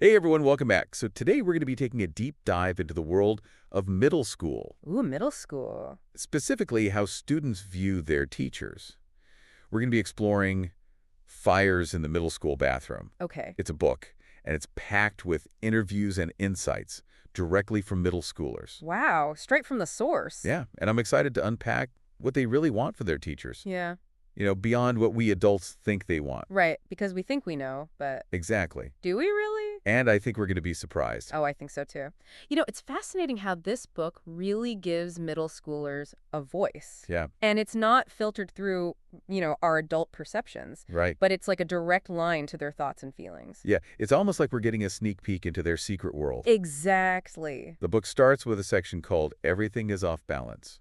Hey everyone, welcome back. So today we're going to be taking a deep dive into the world of middle school, Ooh, middle school. specifically how students view their teachers. We're going to be exploring Fires in the Middle School Bathroom. Okay. It's a book, and it's packed with interviews and insights directly from middle schoolers. Wow, straight from the source. Yeah, and I'm excited to unpack what they really want for their teachers. Yeah. Beyond what we adults think they want. Right, because we think we know, but Exactly. do we really? And I think we're going to be surprised. Oh, I think so too. It's fascinating how this book really gives middle schoolers a voice. Yeah, And it's not filtered through, our adult perceptions, right. but it's like a direct line to their thoughts and feelings. Yeah, it's almost like we're getting a sneak peek into their secret world. Exactly. The book starts with a section called Everything is Off Balance,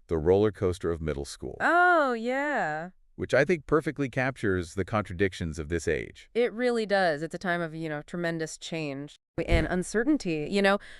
the roller coaster of middle school, Oh, yeah. which I think perfectly captures the contradictions of this age. It really does. It's a time of, tremendous change and uncertainty.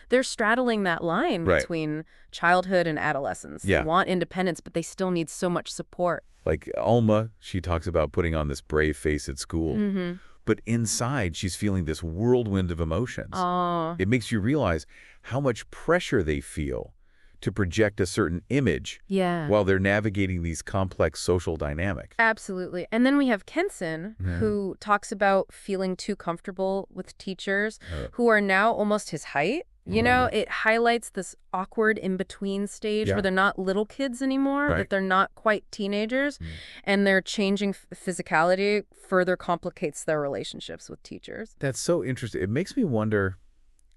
They're straddling that line Right. between childhood and adolescence. Yeah. They want independence, but they still need so much support. Like Alma, she talks about putting on this brave face at school, Mm-hmm. but inside she's feeling this whirlwind of emotions. Oh, It makes you realize how much pressure they feel to project a certain image yeah. while they're navigating these complex social dynamics. Absolutely. And then we have Kenson, Yeah. who talks about feeling too comfortable with teachers Uh, who are now almost his height. Right. It highlights this awkward in-between stage Yeah. where they're not little kids anymore, Right. that they're not quite teenagers, Mm. and their changing physicality further complicates their relationships with teachers. That's so interesting. It makes me wonder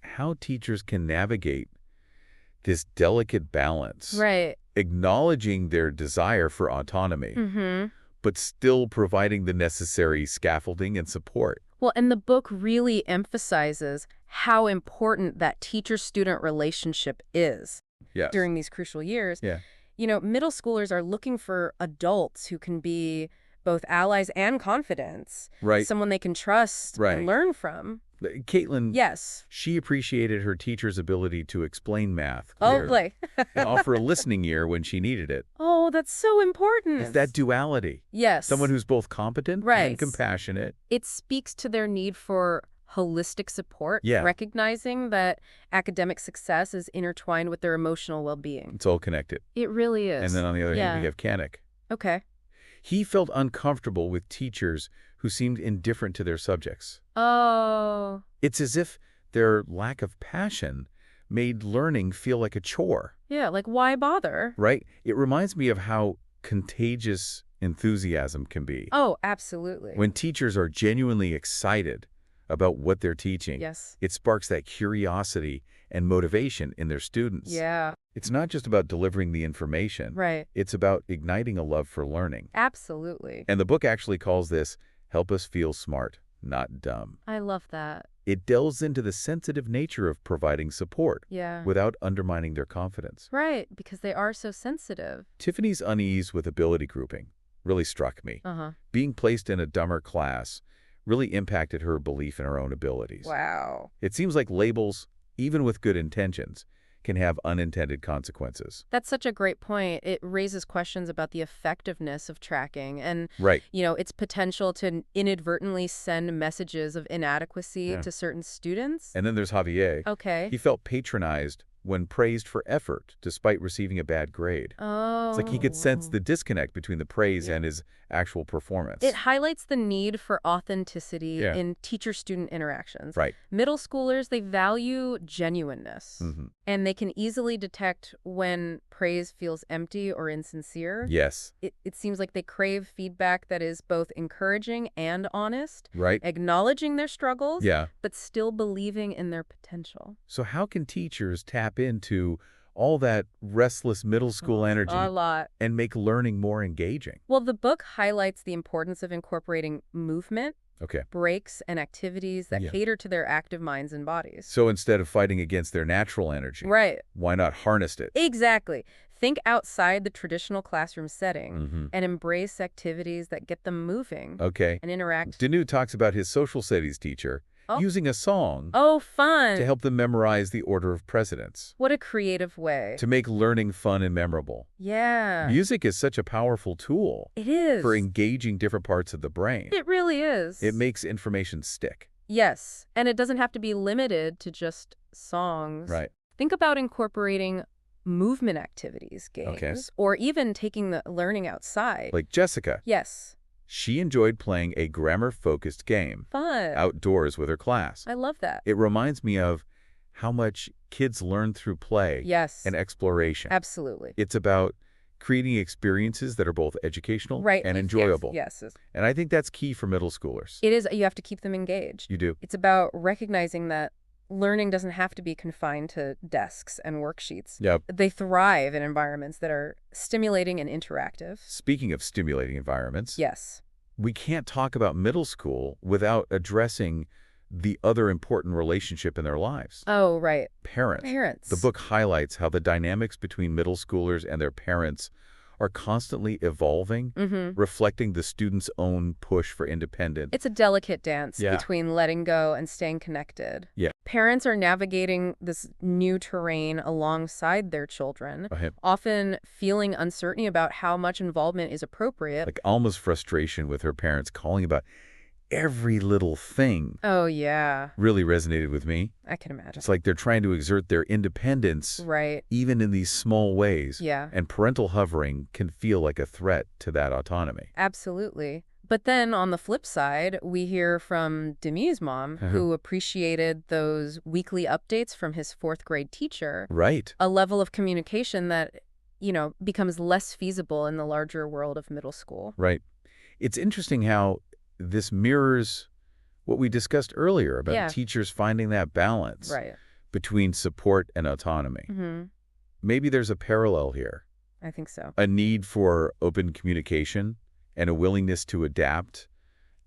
how teachers can navigate this delicate balance, Right. acknowledging their desire for autonomy, Mm-hmm. but still providing the necessary scaffolding and support. Well, and the book really emphasizes how important that teacher-student relationship is Yes. during these crucial years. Yeah. Middle schoolers are looking for adults who can be both allies and confidants, Right. someone they can trust Right. and learn from. Caitlin, Yes. she appreciated her teacher's ability to explain math Oh, clearly play. and offer a listening ear when she needed it. Oh, that's so important. It's that duality. Yes. Someone who's both competent Right. and compassionate. It speaks to their need for holistic support, Yeah. recognizing that academic success is intertwined with their emotional well-being. It's all connected. It really is. And then on the other hand, we Yeah. have Kanik. Okay. He felt uncomfortable with teachers who seemed indifferent to their subjects. Oh. It's as if their lack of passion made learning feel like a chore, Yeah, like why bother? right? It reminds me of how contagious enthusiasm can be. Oh, absolutely. When teachers are genuinely excited about what they're teaching, Yes. it sparks that curiosity and motivation in their students. Yeah, It's not just about delivering the information. right. It's about igniting a love for learning. Absolutely. And the book actually calls this Help Us Feel Smart, Not Dumb. I love that. It delves into the sensitive nature of providing support Yeah. without undermining their confidence. Right, because they are so sensitive. Tiffany's unease with ability grouping really struck me. Uh-huh. Being placed in a dumber class really impacted her belief in her own abilities. Wow. It seems like labels, even with good intentions, can have unintended consequences. That's such a great point. It raises questions about the effectiveness of tracking and, Right. its potential to inadvertently send messages of inadequacy Yeah. to certain students. And then there's Javier. Okay. He felt patronized when praised for effort despite receiving a bad grade. Oh. It's like he could sense the disconnect between the praise and his actual performance. It highlights the need for authenticity Yeah. in teacher-student interactions. Right. Middle schoolers, they value genuineness, Hmm. and they can easily detect when praise feels empty or insincere. Yes. It seems like they crave feedback that is both encouraging and honest, Right? acknowledging their struggles, Yeah. but still believing in their potential. So how can teachers tap into all that restless middle school energy A lot. and make learning more engaging? Well, the book highlights the importance of incorporating movement, Okay. breaks, and activities that Yeah. cater to their active minds and bodies. So instead of fighting against their natural energy, Right. why not harness it? Exactly. Think outside the traditional classroom setting Hmm. and embrace activities that get them moving Okay. and interact. Danu talks about his social studies teacher Oh. using a song Oh, fun. to help them memorize the order of precedence, What a creative way. to make learning fun and memorable. Yeah. Music is such a powerful tool It is. for engaging different parts of the brain. It really is. It makes information stick. Yes, and it doesn't have to be limited to just songs. Right. Think about incorporating movement activities, Okay. games, or even taking the learning outside. Like Jessica. Yes. She enjoyed playing a grammar-focused game Fun. outdoors with her class. I love that. It reminds me of how much kids learn through play Yes. and exploration. Absolutely. It's about creating experiences that are both educational Right. and Yes, enjoyable. Yes. And I think that's key for middle schoolers. It is. You have to keep them engaged. You do. It's about recognizing that learning doesn't have to be confined to desks and worksheets. Yep. They thrive in environments that are stimulating and interactive. Speaking of stimulating environments, Yes. we can't talk about middle school without addressing the other important relationship in their lives. Oh, right. Parents. Parents. The book highlights how the dynamics between middle schoolers and their parents are constantly evolving, reflecting the student's own push for independence. It's a delicate dance Yeah. between letting go and staying connected. Yeah. Parents are navigating this new terrain alongside their children, often feeling uncertainty about how much involvement is appropriate. Like Alma's frustration with her parents calling about every little thing Oh, yeah. really resonated with me. I can imagine. It's like they're trying to exert their independence Right. even in these small ways. Yeah. And parental hovering can feel like a threat to that autonomy. Absolutely. But then on the flip side, we hear from Demi's mom, who appreciated those weekly updates from his fourth-grade teacher. Right. A level of communication that, becomes less feasible in the larger world of middle school. Right. It's interesting how this mirrors what we discussed earlier about teachers finding that balance between support and autonomy. Maybe there's a parallel here. I think so. A need for open communication and a willingness to adapt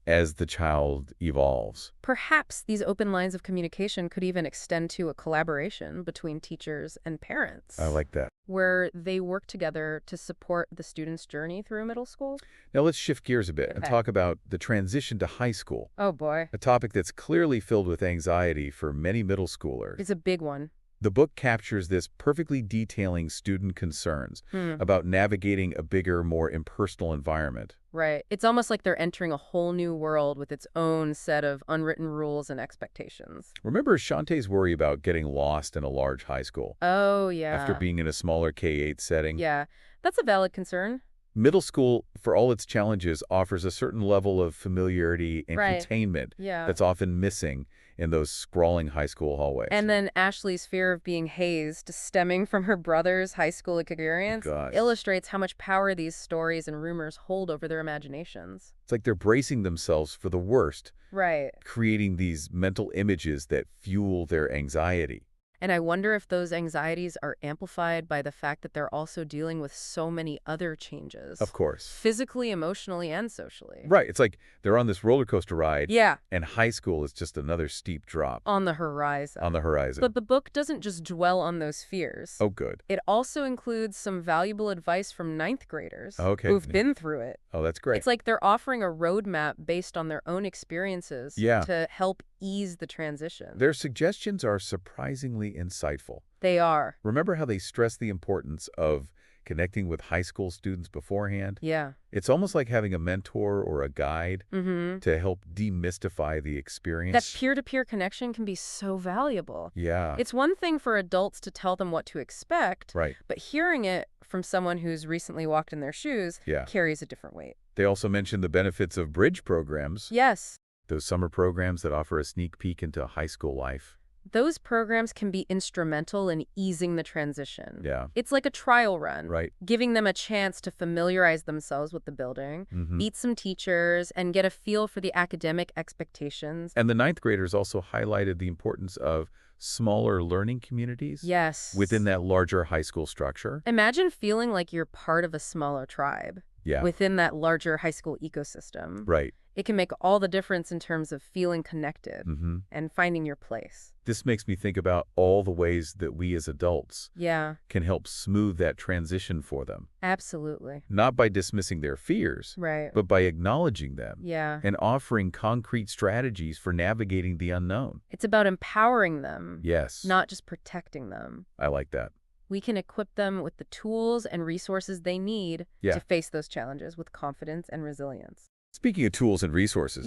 as the child evolves. Perhaps these open lines of communication could even extend to a collaboration between teachers and parents. I like that. Where they work together to support the student's journey through middle school. Now let's shift gears a bit and talk about the transition to high school. Oh, boy. A topic that's clearly filled with anxiety for many middle schoolers. It's a big one. The book captures this, perfectly detailing student concerns about navigating a bigger, more impersonal environment. Right. It's almost like they're entering a whole new world with its own set of unwritten rules and expectations. Remember Shantae's worry about getting lost in a large high school? Oh, yeah. After being in a smaller K-8 setting? Yeah, that's a valid concern. Middle school, for all its challenges, offers a certain level of familiarity and containment that's often missing in those sprawling high school hallways. And then Ashley's fear of being hazed, stemming from her brother's high school experience, illustrates how much power these stories and rumors hold over their imaginations. It's like they're bracing themselves for the worst, Right. creating these mental images that fuel their anxiety. And I wonder if those anxieties are amplified by the fact that they're also dealing with so many other changes. Of course. Physically, emotionally, and socially. Right. It's like they're on this roller coaster ride. Yeah. And high school is just another steep drop. On the horizon. On the horizon. But the book doesn't just dwell on those fears. Oh, good. It also includes some valuable advice from ninth graders who've been through it. Oh, that's great. It's like they're offering a roadmap based on their own experiences to help ease the transition. Their suggestions are surprisingly insightful. They are. Remember how they stress the importance of connecting with high school students beforehand? Yeah. It's almost like having a mentor or a guide to help demystify the experience. That peer-to-peer connection can be so valuable. Yeah. It's one thing for adults to tell them what to expect, but hearing it from someone who's recently walked in their shoes carries a different weight. They also mention the benefits of bridge programs. Yes. Those summer programs that offer a sneak peek into high school life. Those programs can be instrumental in easing the transition. Yeah. It's like a trial run. Right. Giving them a chance to familiarize themselves with the building, meet some teachers, and get a feel for the academic expectations. And the ninth graders also highlighted the importance of smaller learning communities. Yes. Within that larger high school structure. Imagine feeling like you're part of a smaller tribe. Yeah. Within that larger high school ecosystem. Right. It can make all the difference in terms of feeling connected and finding your place. This makes me think about all the ways that we as adults can help smooth that transition for them. Absolutely. Not by dismissing their fears, but by acknowledging them and offering concrete strategies for navigating the unknown. It's about empowering them, not just protecting them. I like that. We can equip them with the tools and resources they need to face those challenges with confidence and resilience. Speaking of tools and resources,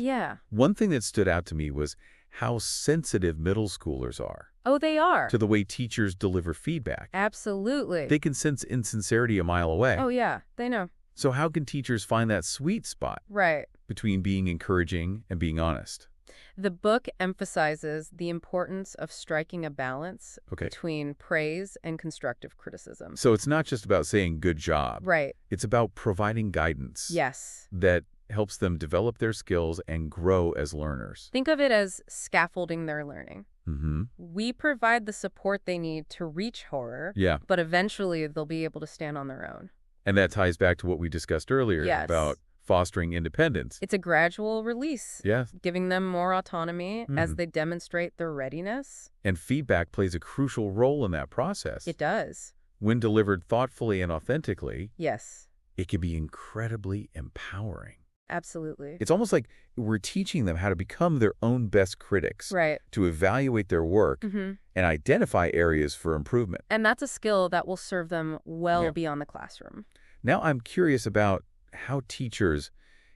one thing that stood out to me was how sensitive middle schoolers are. Oh, they are. To the way teachers deliver feedback. Absolutely. They can sense insincerity a mile away. Oh, yeah, they know. So how can teachers find that sweet spot between being encouraging and being honest? The book emphasizes the importance of striking a balance between praise and constructive criticism. So it's not just about saying good job. Right. It's about providing guidance. Yes. That helps them develop their skills and grow as learners. Think of it as scaffolding their learning. Mm-hmm. We provide the support they need to reach horror, but eventually they'll be able to stand on their own. And that ties back to what we discussed earlier about fostering independence. It's a gradual release, giving them more autonomy as they demonstrate their readiness. And feedback plays a crucial role in that process. It does. When delivered thoughtfully and authentically, it can be incredibly empowering. Absolutely. It's almost like we're teaching them how to become their own best critics, to evaluate their work and identify areas for improvement. And that's a skill that will serve them well beyond the classroom. Now I'm curious about how teachers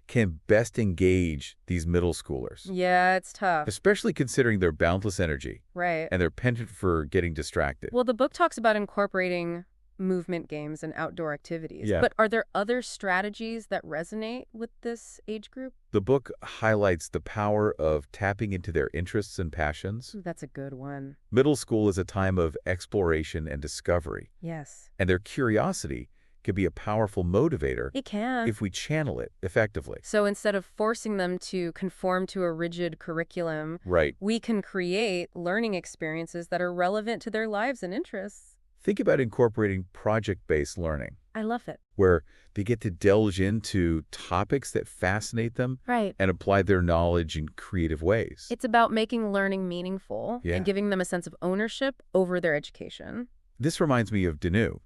can best engage these middle schoolers. Yeah, it's tough. Especially considering their boundless energy. Right. And their penchant for getting distracted. Well, the book talks about incorporating movement games and outdoor activities. Yeah. But are there other strategies that resonate with this age group? The book highlights the power of tapping into their interests and passions. Ooh, that's a good one. Middle school is a time of exploration and discovery. Yes. And their curiosity can be a powerful motivator. It can. If we channel it effectively. So instead of forcing them to conform to a rigid curriculum, we can create learning experiences that are relevant to their lives and interests. Think about incorporating project-based learning. I love it. Where they get to delve into topics that fascinate them and apply their knowledge in creative ways. It's about making learning meaningful and giving them a sense of ownership over their education. This reminds me of Danu,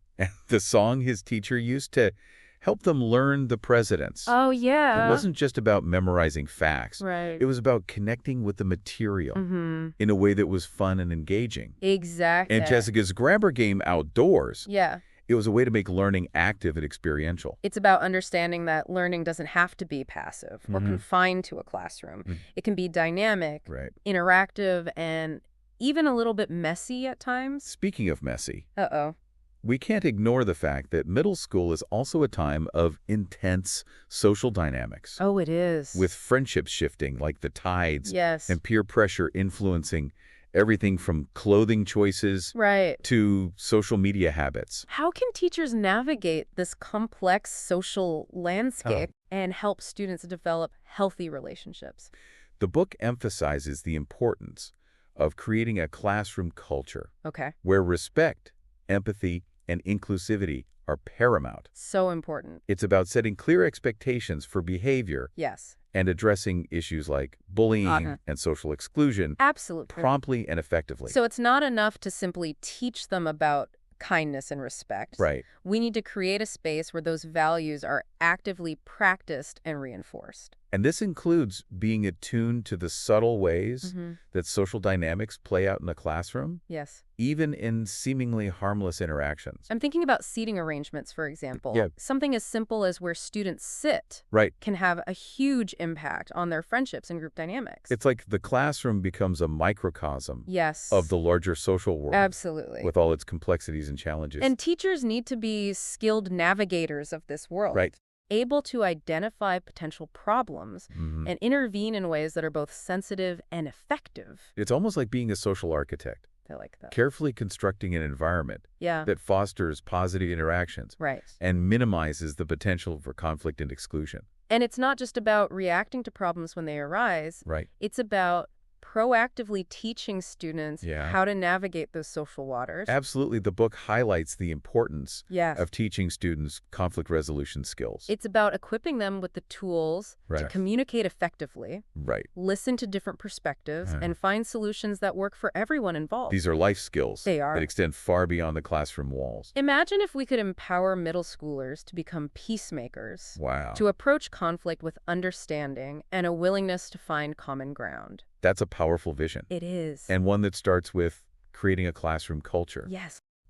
the song his teacher used to help them learn the presidents. Oh, yeah. It wasn't just about memorizing facts. It was about connecting with the material in a way that was fun and engaging. Exactly. And Jessica's grammar game outdoors. Yeah. It was a way to make learning active and experiential. It's about understanding that learning doesn't have to be passive or confined to a classroom. It can be dynamic, interactive, and even a little bit messy at times. Speaking of messy. Uh-oh. We can't ignore the fact that middle school is also a time of intense social dynamics. Oh, it is. With friendships shifting like the tides and peer pressure influencing everything from clothing choices to social media habits. How can teachers navigate this complex social landscape and help students develop healthy relationships? The book emphasizes the importance of creating a classroom culture where respect, empathy, and inclusivity are paramount. So important. It's about setting clear expectations for behavior and addressing issues like bullying and social exclusion promptly and effectively. So it's not enough to simply teach them about kindness and respect. We need to create a space where those values are actively practiced and reinforced. And this includes being attuned to the subtle ways that social dynamics play out in a classroom. Even in seemingly harmless interactions. I'm thinking about seating arrangements, for example. Something as simple as where students sit can have a huge impact on their friendships and group dynamics. It's like the classroom becomes a microcosm of the larger social world. Absolutely. With all its complexities and challenges. And teachers need to be skilled navigators of this world. Able to identify potential problems and intervene in ways that are both sensitive and effective. It's almost like being a social architect. I like that. Carefully constructing an environment that fosters positive interactions and minimizes the potential for conflict and exclusion. And it's not just about reacting to problems when they arise. It's about proactively teaching students how to navigate those social waters. Absolutely. The book highlights the importance of teaching students conflict resolution skills. It's about equipping them with the tools to communicate effectively, listen to different perspectives, and find solutions that work for everyone involved. These are life skills that extend far beyond the classroom walls. Imagine if we could empower middle schoolers to become peacemakers. Wow. To approach conflict with understanding and a willingness to find common ground. That's a powerful vision. It is. And one that starts with creating a classroom culture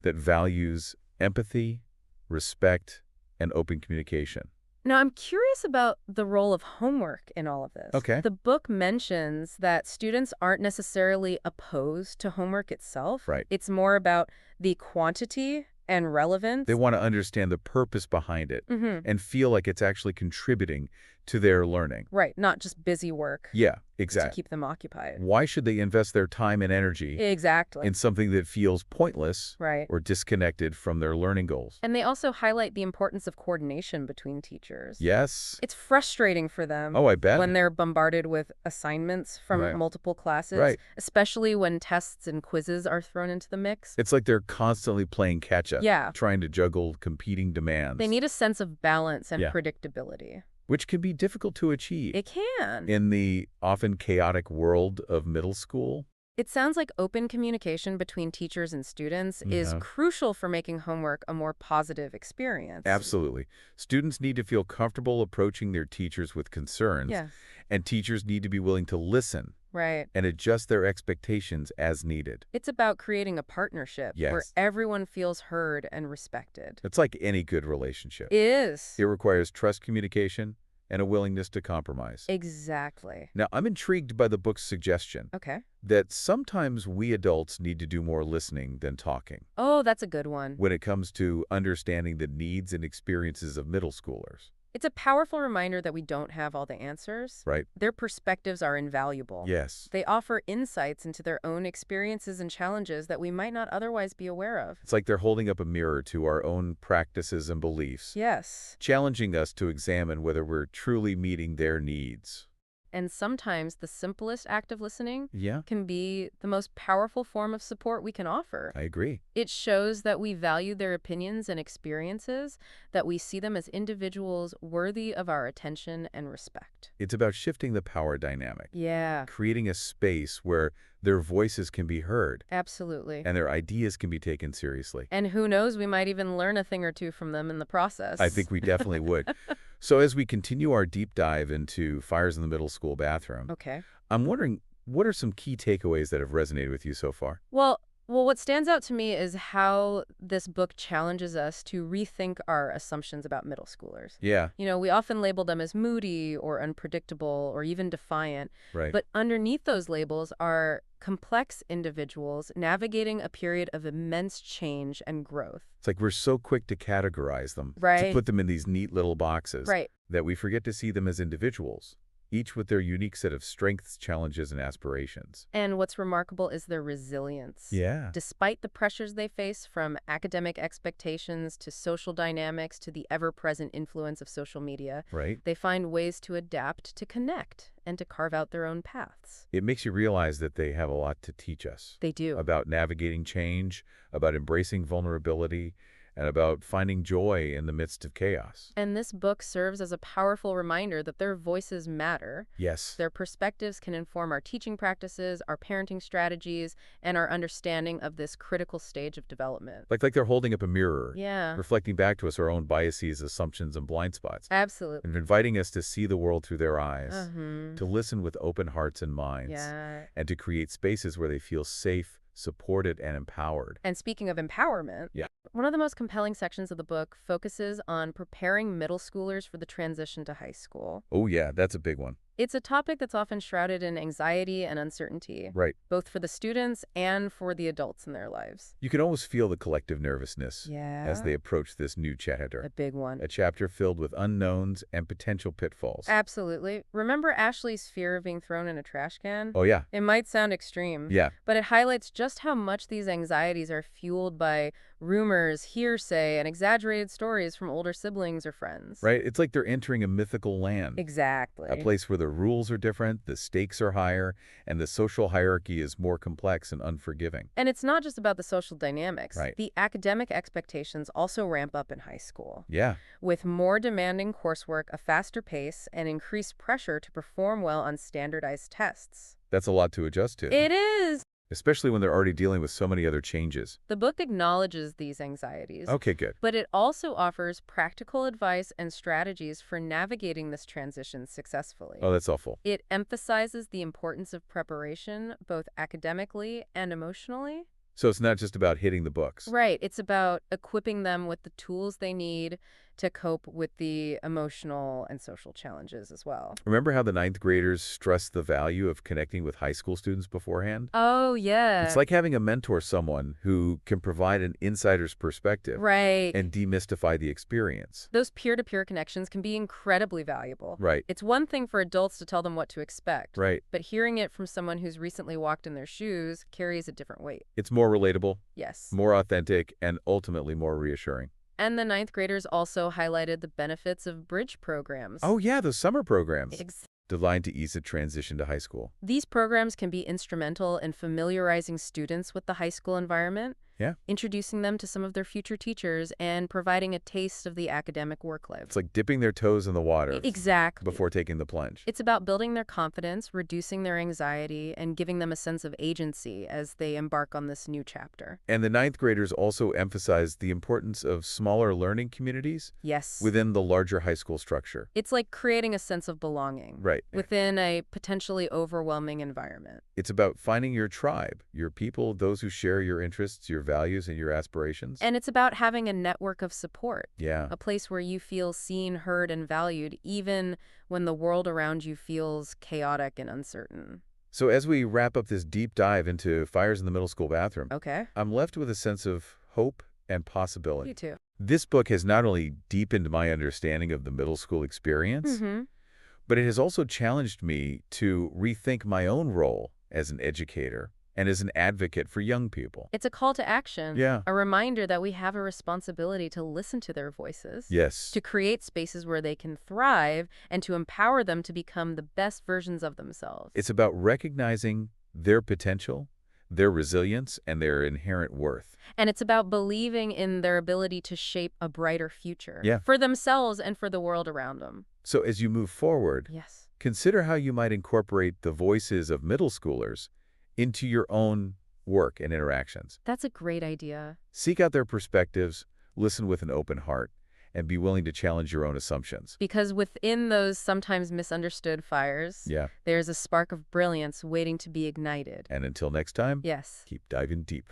that values empathy, respect, and open communication. Now, I'm curious about the role of homework in all of this. Okay. The book mentions that students aren't necessarily opposed to homework itself. Right. It's more about the quantity and relevance. They want to understand the purpose behind it and feel like it's actually contributing to their learning. Right, not just busy work. Yeah, To exactly. keep them occupied. Why should they invest their time and energy Exactly. in something that feels pointless Right. or disconnected from their learning goals? And they also highlight the importance of coordination between teachers. Yes. It's frustrating for them Oh, I bet. when they're bombarded with assignments from Right. multiple classes, Right. especially when tests and quizzes are thrown into the mix. It's like they're constantly playing catch-up, Yeah. trying to juggle competing demands. They need a sense of balance and Yeah. predictability. Which can be difficult to achieve It can. in the often chaotic world of middle school. It sounds like open communication between teachers and students is crucial for making homework a more positive experience. Absolutely. Students need to feel comfortable approaching their teachers with concerns, Yeah. and teachers need to be willing to listen Right. and adjust their expectations as needed. It's about creating a partnership where Yes. everyone feels heard and respected. It's like any good relationship. It is. It requires trust, communication, and a willingness to compromise. Exactly. Now, I'm intrigued by the book's suggestion Okay. that sometimes we adults need to do more listening than talking Oh, that's a good one. when it comes to understanding the needs and experiences of middle schoolers. It's a powerful reminder that we don't have all the answers. Right? Their perspectives are invaluable. Yes. They offer insights into their own experiences and challenges that we might not otherwise be aware of. It's like they're holding up a mirror to our own practices and beliefs, Yes. challenging us to examine whether we're truly meeting their needs. And sometimes the simplest act of listening Yeah, can be the most powerful form of support we can offer. I agree. It shows that we value their opinions and experiences, that we see them as individuals worthy of our attention and respect. It's about shifting the power dynamic, Yeah, creating a space where their voices can be heard absolutely. and their ideas can be taken seriously. And who knows, we might even learn a thing or two from them in the process. I think we definitely would. So as we continue our deep dive into fires in the middle school bathroom, Okay. I'm wondering, what are some key takeaways that have resonated with you so far? Well, what stands out to me is how this book challenges us to rethink our assumptions about middle schoolers. Yeah, You know, we often label them as moody or unpredictable or even defiant, right. but underneath those labels are complex individuals navigating a period of immense change and growth. It's like we're so quick to categorize them, to Right. put them in these neat little boxes, Right. that we forget to see them as individuals, each with their unique set of strengths, challenges, and aspirations. And what's remarkable is their resilience. Yeah. Despite the pressures they face, from academic expectations to social dynamics to the ever-present influence of social media, Right? they find ways to adapt, to connect, and to carve out their own paths. It makes you realize that they have a lot to teach us They do. about navigating change, about embracing vulnerability, and about finding joy in the midst of chaos. And this book serves as a powerful reminder that their voices matter. Yes. Their perspectives can inform our teaching practices, our parenting strategies, and our understanding of this critical stage of development. Like they're holding up a mirror, Yeah, reflecting back to us our own biases, assumptions, and blind spots, absolutely. and inviting us to see the world through their eyes, Mhm. to listen with open hearts and minds, Yeah. and to create spaces where they feel safe, supported, and empowered. And speaking of empowerment, Yeah. one of the most compelling sections of the book focuses on preparing middle schoolers for the transition to high school. Oh yeah, that's a big one. It's a topic that's often shrouded in anxiety and uncertainty, Right. both for the students and for the adults in their lives. You can almost feel the collective nervousness Yeah. as they approach this new chapter. A big one. A chapter filled with unknowns and potential pitfalls. Absolutely. Remember Ashley's fear of being thrown in a trash can? Oh yeah. It might sound extreme, Yeah. but it highlights just how much these anxieties are fueled by rumors, hearsay, and exaggerated stories from older siblings or friends. Right? It's like they're entering a mythical land. Exactly. A place where the rules are different, the stakes are higher, and the social hierarchy is more complex and unforgiving. And it's not just about the social dynamics. Right. The academic expectations also ramp up in high school. Yeah. With more demanding coursework, a faster pace, and increased pressure to perform well on standardized tests. That's a lot to adjust to. It is. Especially when they're already dealing with so many other changes. The book acknowledges these anxieties. Okay, good. But it also offers practical advice and strategies for navigating this transition successfully. Oh, that's awful. It emphasizes the importance of preparation, both academically and emotionally. So it's not just about hitting the books. Right. It's about equipping them with the tools they need to cope with the emotional and social challenges as well. Remember how the ninth graders stressed the value of connecting with high school students beforehand? Oh, yeah. It's like having a mentor, someone who can provide an insider's perspective and demystify the experience. Those peer-to-peer connections can be incredibly valuable. Right. It's one thing for adults to tell them what to expect. Right. But hearing it from someone who's recently walked in their shoes carries a different weight. It's more relatable. Yes. More authentic, and ultimately more reassuring. And the ninth graders also highlighted the benefits of bridge programs. Oh, yeah, those summer programs. Designed to ease the transition to high school. These programs can be instrumental in familiarizing students with the high school environment, introducing them to some of their future teachers, and providing a taste of the academic work life. It's like dipping their toes in the water. Exactly. Before taking the plunge. It's about building their confidence, reducing their anxiety, and giving them a sense of agency as they embark on this new chapter. And the ninth graders also emphasized the importance of smaller learning communities within the larger high school structure. It's like creating a sense of belonging within a potentially overwhelming environment. It's about finding your tribe, your people, those who share your interests, your values, and your aspirations. And it's about having a network of support. Yeah. A place where you feel seen, heard, and valued, even when the world around you feels chaotic and uncertain. So as we wrap up this deep dive into fires in the middle school bathroom, I'm left with a sense of hope and possibility. You too. This book has not only deepened my understanding of the middle school experience, but it has also challenged me to rethink my own role as an educator and as an advocate for young people. It's a call to action. Yeah. A reminder that we have a responsibility to listen to their voices. Yes. To create spaces where they can thrive and to empower them to become the best versions of themselves. It's about recognizing their potential, their resilience, and their inherent worth. And it's about believing in their ability to shape a brighter future. Yeah. For themselves and for the world around them. So as you move forward, consider how you might incorporate the voices of middle schoolers into your own work and interactions. That's a great idea. Seek out their perspectives, listen with an open heart, and be willing to challenge your own assumptions. Because within those sometimes misunderstood fires, there's a spark of brilliance waiting to be ignited. And until next time, keep diving deep.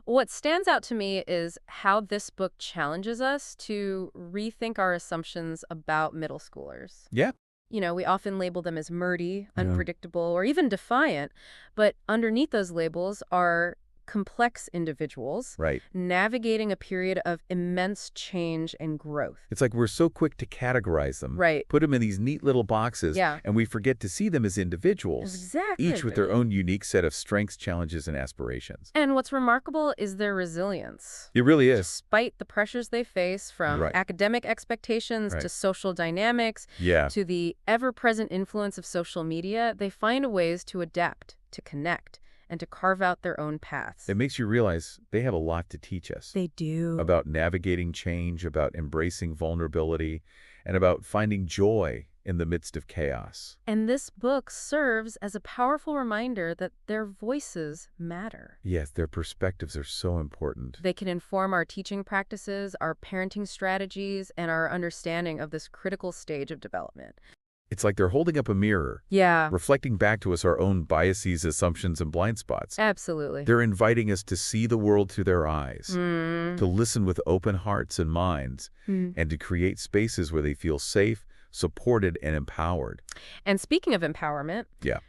What stands out to me is how this book challenges us to rethink our assumptions about middle schoolers. Yeah. You know, we often label them as nerdy, unpredictable, or even defiant, but underneath those labels are complex individuals navigating a period of immense change and growth. It's like we're so quick to categorize them, put them in these neat little boxes, and we forget to see them as individuals, each with their own unique set of strengths, challenges, and aspirations. And what's remarkable is their resilience. It really is. Despite the pressures they face, from academic expectations to social dynamics to the ever-present influence of social media, they find ways to adapt, to connect, and to carve out their own paths. It makes you realize they have a lot to teach us. They do. About navigating change, about embracing vulnerability, and about finding joy in the midst of chaos. And this book serves as a powerful reminder that their voices matter. Yes, their perspectives are so important. They can inform our teaching practices, our parenting strategies, and our understanding of this critical stage of development. It's like they're holding up a mirror, reflecting back to us our own biases, assumptions, and blind spots. Absolutely. They're inviting us to see the world through their eyes, to listen with open hearts and minds, and to create spaces where they feel safe, supported, and empowered. And speaking of empowerment,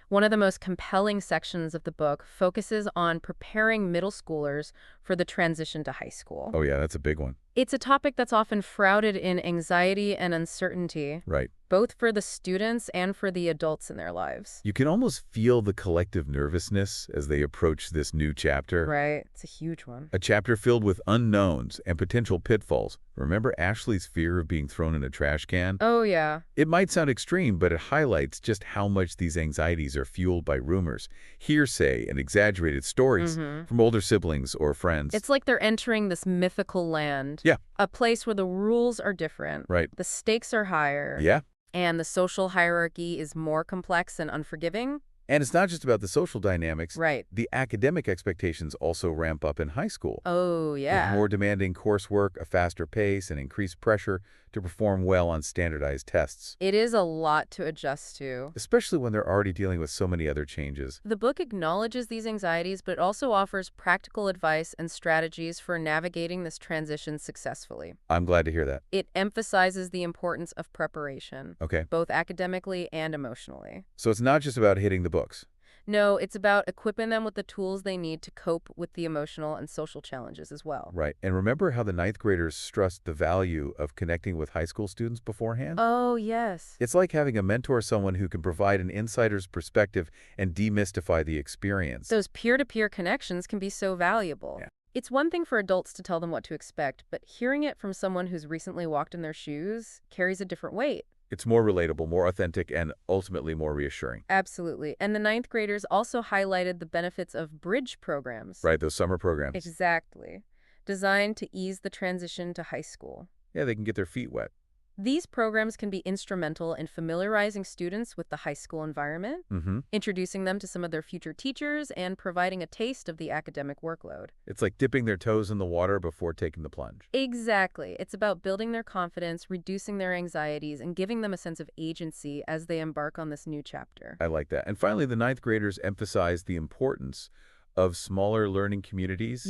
one of the most compelling sections of the book focuses on preparing middle schoolers for the transition to high school. Oh yeah, that's a big one. It's a topic that's often shrouded in anxiety and uncertainty. Both for the students and for the adults in their lives. You can almost feel the collective nervousness as they approach this new chapter. It's a huge one. A chapter filled with unknowns and potential pitfalls. Remember Ashley's fear of being thrown in a trash can? Oh, yeah. It might sound extreme, but it highlights just how much these anxieties are fueled by rumors, hearsay, and exaggerated stories from older siblings or friends. It's like they're entering this mythical land. A place where the rules are different. The stakes are higher. And the social hierarchy is more complex and unforgiving. And it's not just about the social dynamics. Right. The academic expectations also ramp up in high school. Oh, yeah. With more demanding coursework, a faster pace, and increased pressure to perform well on standardized tests. It is a lot to adjust to. Especially when they're already dealing with so many other changes. The book acknowledges these anxieties, but also offers practical advice and strategies for navigating this transition successfully. I'm glad to hear that. It emphasizes the importance of preparation. Okay. Both academically and emotionally. So it's not just about hitting the books. No, it's about equipping them with the tools they need to cope with the emotional and social challenges as well. Right. And remember how the ninth graders stressed the value of connecting with high school students beforehand? Oh, yes. It's like having a mentor, someone who can provide an insider's perspective and demystify the experience. Those peer-to-peer connections can be so valuable. Yeah. It's one thing for adults to tell them what to expect, but hearing it from someone who's recently walked in their shoes carries a different weight. It's more relatable, more authentic, and ultimately more reassuring. Absolutely. And the ninth graders also highlighted the benefits of bridge programs. Right, those summer programs. Exactly. Designed to ease the transition to high school. Yeah, they can get their feet wet. These programs can be instrumental in familiarizing students with the high school environment, introducing them to some of their future teachers, and providing a taste of the academic workload. It's like dipping their toes in the water before taking the plunge. Exactly. It's about building their confidence, reducing their anxieties, and giving them a sense of agency as they embark on this new chapter. I like that. And finally, the ninth graders emphasize the importance of smaller learning communities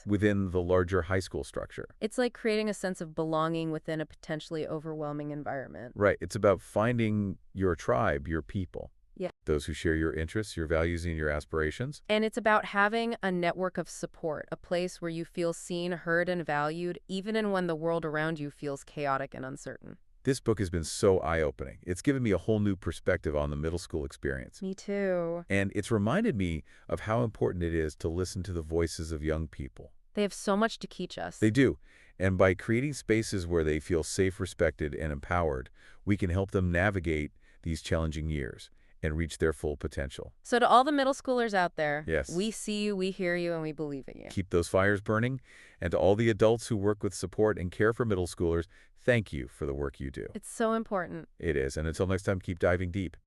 within the larger high school structure. It's like creating a sense of belonging within a potentially overwhelming environment. Right. It's about finding your tribe, your people. Yeah. Those who share your interests, your values, and your aspirations. And it's about having a network of support, a place where you feel seen, heard, and valued, even when the world around you feels chaotic and uncertain. This book has been so eye-opening. It's given me a whole new perspective on the middle school experience. Me too. And it's reminded me of how important it is to listen to the voices of young people. They have so much to teach us. They do. And by creating spaces where they feel safe, respected, and empowered, we can help them navigate these challenging years and reach their full potential. So to all the middle schoolers out there, yes, we see you, we hear you, and we believe in you. Keep those fires burning. And to all the adults who work with support and care for middle schoolers, thank you for the work you do. It's so important. It is. And until next time, keep diving deep.